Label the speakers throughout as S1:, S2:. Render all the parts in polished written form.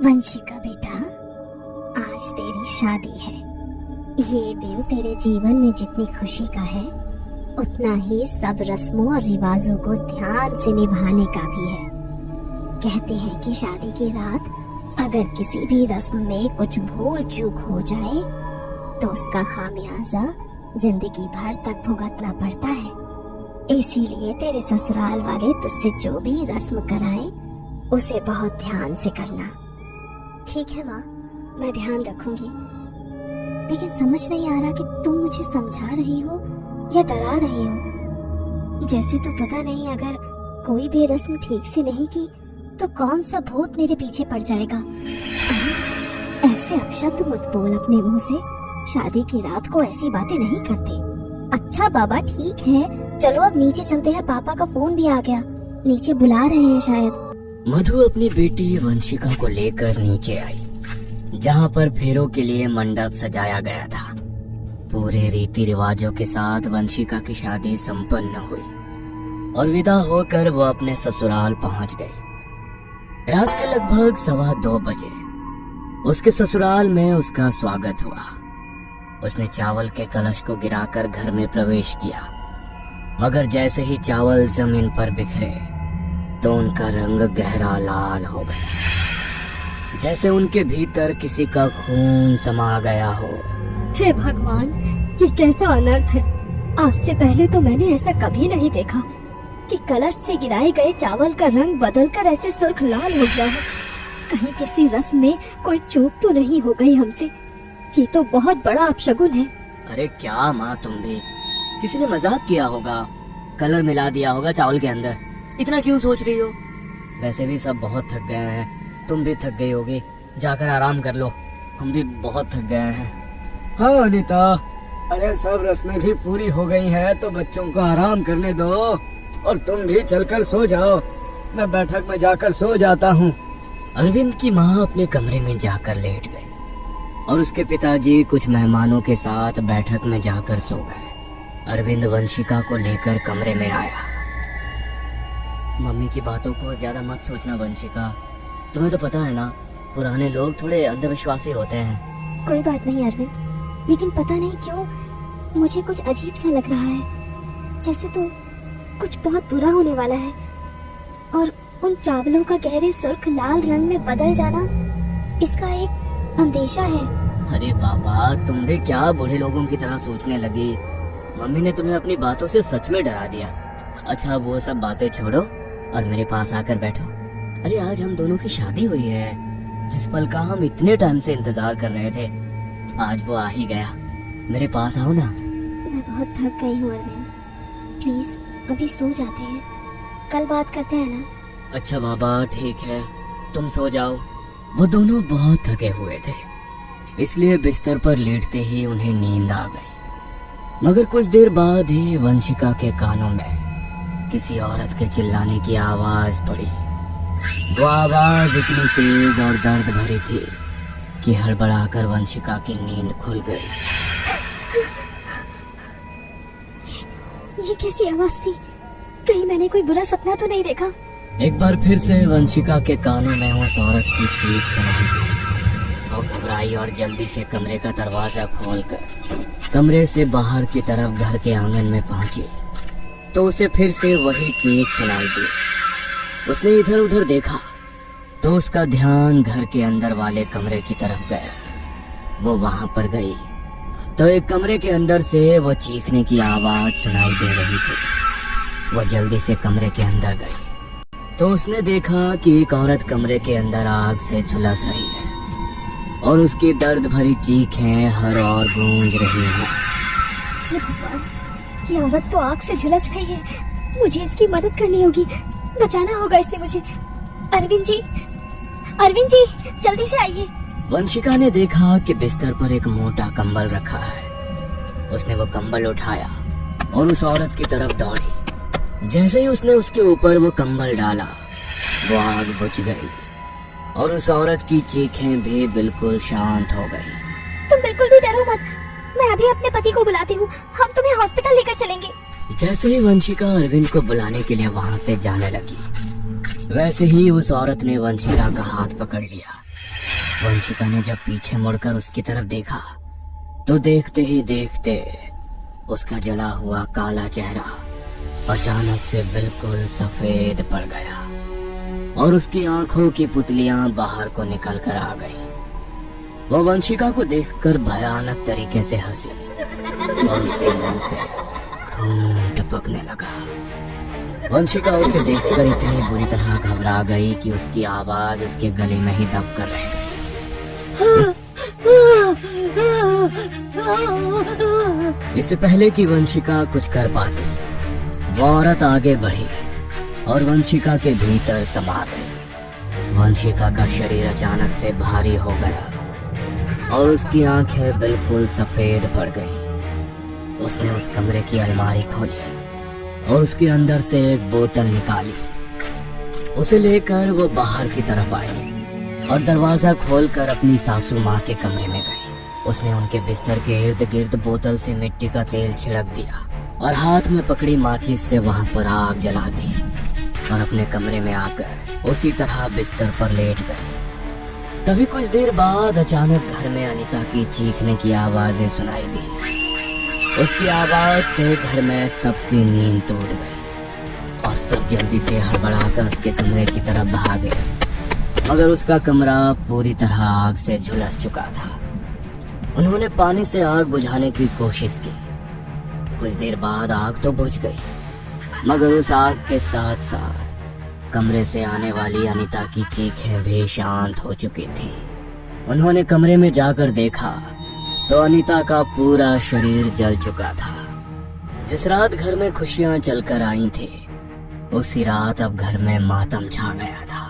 S1: वंशिका बेटा, आज तेरी शादी है। ये दिन तेरे जीवन में जितनी खुशी का है, उतना ही सब रस्मों और रिवाजों को ध्यान से निभाने का भी है। कहते हैं कि शादी की रात अगर किसी भी रस्म में कुछ भूल चूक हो जाए तो उसका खामियाजा जिंदगी भर तक भुगतना पड़ता है। इसीलिए तेरे ससुराल वाले तुझसे जो भी रस्म कराएं, उसे बहुत ध्यान से करना। ठीक है माँ, मैं ध्यान रखूंगी। लेकिन समझ नहीं आ रहा कि तुम मुझे समझा रही हो या डरा रही हो। जैसे तो पता नहीं, अगर कोई भी रस्म ठीक से नहीं की तो कौन सा भूत मेरे पीछे पड़ जाएगा। ऐसे अपशब्द मत बोल अपने मुंह से। शादी की रात को ऐसी बातें नहीं करते। अच्छा बाबा, ठीक है, चलो अब नीचे चलते हैं। पापा का फोन भी आ गया, नीचे बुला रहे हैं शायद।
S2: मधु अपनी बेटी वंशिका को लेकर नीचे आई, जहाँ पर फेरों के लिए मंडप सजाया गया था। पूरे रीति रिवाजों के साथ वंशिका की शादी संपन्न हुई और विदा होकर वो अपने ससुराल पहुंच गई। रात के लगभग 2:15 बजे उसके ससुराल में उसका स्वागत हुआ। उसने चावल के कलश को गिराकर घर में प्रवेश किया, मगर जैसे ही चावल जमीन पर बिखरे तो उनका रंग गहरा लाल हो गया, जैसे उनके भीतर किसी का खून समा गया हो।
S1: हे भगवान, ये कैसा अनर्थ है। आज से पहले तो मैंने ऐसा कभी नहीं देखा कि कलश से गिराए गए चावल का रंग बदलकर ऐसे सुर्ख लाल हो गया है। कहीं किसी रस्म में कोई चूक तो नहीं हो गई हमसे। ये तो बहुत बड़ा अपशगुन है।
S2: अरे क्या माँ, तुम भी, किसी ने मजाक किया होगा, कलर मिला दिया होगा चावल के अंदर। इतना क्यों सोच रही हो? वैसे भी सब बहुत थक गए हैं, तुम भी थक गई होगी, जाकर आराम कर लो। हम भी बहुत थक गए हैं। हाँ अनीता, अरे सब रस्में भी पूरी हो गई हैं, तो बच्चों को आराम करने दो और तुम भी चलकर सो जाओ। मैं बैठक में जाकर सो जाता हूँ। अरविंद की माँ अपने कमरे में जाकर लेट गई और उसके पिताजी कुछ मेहमानों के साथ बैठक में जाकर सो गए। अरविंद वंशिका को लेकर कमरे में आया। मम्मी की बातों को ज्यादा मत सोचना वंशिका, तुम्हें तो पता है ना, पुराने लोग थोड़े अंधविश्वासी होते हैं।
S1: कोई बात नहीं अरविंद, लेकिन पता नहीं क्यों मुझे कुछ अजीब सा लग रहा है, जैसे तो कुछ बहुत बुरा होने वाला है। और उन चावलों का गहरे सुर्ख लाल रंग में बदल जाना, इसका एक अंदेशा है।
S2: अरे बाबा, तुम भी क्या बूढ़े लोगों की तरह सोचने लगी। मम्मी ने तुम्हें अपनी बातों से सच में डरा दिया। अच्छा वो सब बातें छोड़ो और मेरे पास आकर बैठो। अरे आज हम दोनों की शादी हुई है, जिस पल का हम इतने टाइम से इंतजार कर रहे थे, आज वो आ ही गया। मेरे पास आओ ना।
S1: मैं बहुत थक गई हूँ अरविंद, प्लीज अभी सो जाते हैं, कल बात करते हैं ना।
S2: अच्छा बाबा, ठीक है, तुम सो जाओ। वो दोनों बहुत थके हुए थे, इसलिए बिस्तर पर लेटते ही उन्हें नींद आ गई। मगर कुछ देर बाद ही वंशिका के कानों में किसी औरत के चिल्लाने की आवाज पड़ी। वो आवाज इतनी तेज और दर्द भरी थी कि हड़बड़ाकर वंशिका की नींद खुल गई।
S1: ये कैसी आवाज थी? कहीं मैंने कोई बुरा सपना तो नहीं देखा?
S2: एक बार फिर से वंशिका के कानों में उस औरत की चीख सुनाई दी। वो घबराई और जल्दी से कमरे का दरवाजा खोलकर कमरे से बाहर की तरफ घर के आंगन में पहुंची, तो उसे फिर से वही चीख सुनाई दी। उसने इधर उधर देखा तो उसका ध्यान घर के अंदर वाले कमरे की तरफ गया। वो वहां पर गई तो एक कमरे के अंदर से वो चीखने की आवाज सुनाई दे रही थी। वो जल्दी से कमरे के अंदर गई तो उसने देखा कि एक औरत कमरे के अंदर आग से झुलस रही है और उसकी दर्द भरी चीखें हर ओर गूंज रही हैं।
S1: हे भगवान, ये औरत तो आग से झुलस रही है। मुझे इसकी मदद करनी होगी, बचाना होगा इसे मुझे। अरविंद जी, अरविंद जी, जल्दी से आइए।
S2: वंशिका ने देखा कि बिस्तर पर एक मोटा कंबल रखा है। उसने वो कंबल उठाया और उस औरत की तरफ दौड़ी। जैसे ही उसने उसके ऊपर वो कंबल डाला, वो आग बुझ गई और उस औरत की चीखें भी बिल्कुल शांत हो गई।
S1: तुम बिल्कुल भी डरो मत, मैं अभी अपने पति को बुलाती हूँ, हम तुम्हें हॉस्पिटल लेकर चलेंगे।
S2: जैसे ही वंशिका अरविंद को बुलाने के लिए वहाँ से जाने लगी, वैसे ही उस औरत ने वंशिका का हाथ पकड़ लिया। वंशिका ने जब पीछे मुड़कर उसकी तरफ देखा तो देखते ही देखते उसका जला हुआ काला चेहरा अचानक से बिल्कुल सफेद पड़ गया और उसकी आंखों की पुतलियां बाहर को निकल कर आ गईं। वो वंशिका को देखकर भयानक तरीके से हंसी और उसके मुंह से खून टपकने लगा। वंशिका उसे देखकर इतनी बुरी तरह घबरा गई कि उसकी आवाज उसके गले में ही दब कर रह गई। इससे पहले कि वंशिका कुछ कर पाती, वो औरत आगे बढ़ी और वंशिका के भीतर समा गई। वंशिका का शरीर अचानक से भारी हो गया और उसकी आंखें बिल्कुल सफेद पड़ गईं। उसने उस कमरे की अलमारी खोली और उसके अंदर से एक बोतल निकाली। उसे लेकर वो बाहर की तरफ आई और दरवाजा खोलकर अपनी सासू माँ के कमरे में गई। उसने उनके बिस्तर के इर्द गिर्द बोतल से मिट्टी का तेल छिड़क दिया और हाथ में पकड़ी माचिस से वहां पर आग जला दी और अपने कमरे में आकर उसी तरह बिस्तर पर लेट गई। तभी कुछ देर बाद अचानक घर में अनीता की चीखने की आवाजें सुनाई दी। उसकी आवाज से घर में सबकी नींद टूट गई और सब जल्दी से हड़बड़ाकर उसके कमरे की तरफ भागे, मगर उसका कमरा पूरी तरह आग से झुलस चुका था। उन्होंने पानी से आग बुझाने की कोशिश की। कुछ देर बाद आग तो बुझ गई, मगर उस आग के साथ साथ कमरे से आने वाली अनीता की चीखें भी शांत हो चुकी थी। उन्होंने कमरे में जाकर देखा तो अनीता का पूरा शरीर जल चुका था। जिस रात घर में खुशियां चलकर आई थी, उसी रात अब घर में मातम छा गया था।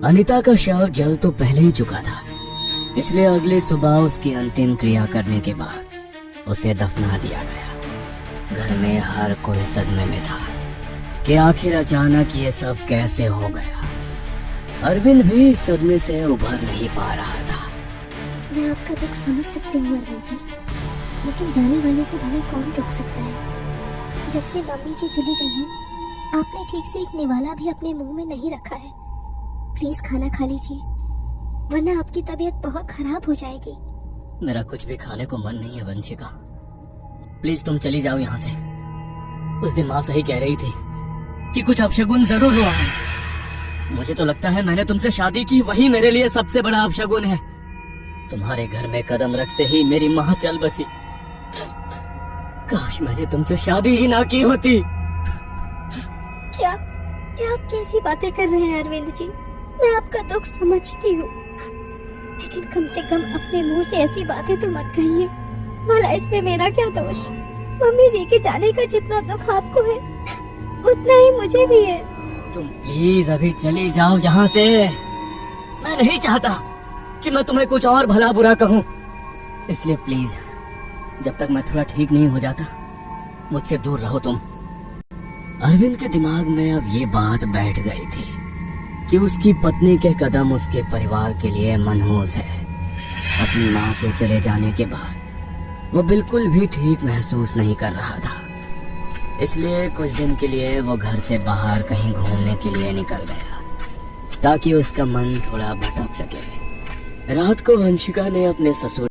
S2: अनीता का शव जल तो पहले ही चुका था, इसलिए अगली सुबह उसकी अंतिम क्रिया करने के बाद उसे दफना दिया गया। घर में हर कोई सदमे में था कि आखिर अचानक ये सब कैसे हो गया। अरविंद भी इस सदमे से उभर नहीं पा रहा था।
S1: मैं आपका दुख समझ सकती हूँ अरविंद जी, लेकिन जाने वालों को भला कौन रोक सकता है। जब से मम्मी जी चली गई हैं, आपने ठीक से एक निवाला भी अपने मुंह में नहीं रखा है। प्लीज खाना खा लीजिए, वरना आपकी तबीयत बहुत खराब हो जाएगी।
S2: मेरा कुछ भी खाने को मन नहीं है वंशिका, प्लीज तुम चली जाओ यहाँ से। उस दिन माँ सही कह रही थी कि कुछ अपशगुन जरूर हुआ है। मुझे तो लगता है मैंने तुमसे शादी की, वही मेरे लिए सबसे बड़ा अपशगुन है। तुम्हारे घर में कदम रखते ही मेरी माँ चल बसी। काश मैंने तुमसे शादी ही ना की होती।
S1: क्या आप कैसी बातें कर रहे हैं अरविंद जी? मैं आपका दुख समझती हूँ, लेकिन कम से कम अपने मुंह से ऐसी बातें तो मत कहिए। भला इसमें मेरा क्या दोष? मम्मी जी के जाने का जितना दुख आपको है, उतना ही मुझे भी है।
S2: तुम प्लीज अभी चली जाओ यहाँ से। मैं नहीं चाहता कि मैं तुम्हें कुछ और भला बुरा कहूँ, इसलिए प्लीज जब तक मैं थोड़ा ठीक नहीं हो जाता, मुझसे दूर रहो तुम। अरविंद के दिमाग में अब ये बात बैठ गई थी कि उसकी पत्नी के कदम उसके परिवार के लिए मनहूस है। अपनी माँ के चले जाने के बाद वो बिल्कुल भी ठीक महसूस नहीं कर रहा था, इसलिए कुछ दिन के लिए वो घर से बाहर कहीं घूमने के लिए निकल गया ताकि उसका मन थोड़ा भटक सके। रात को वंशिका ने अपने ससुर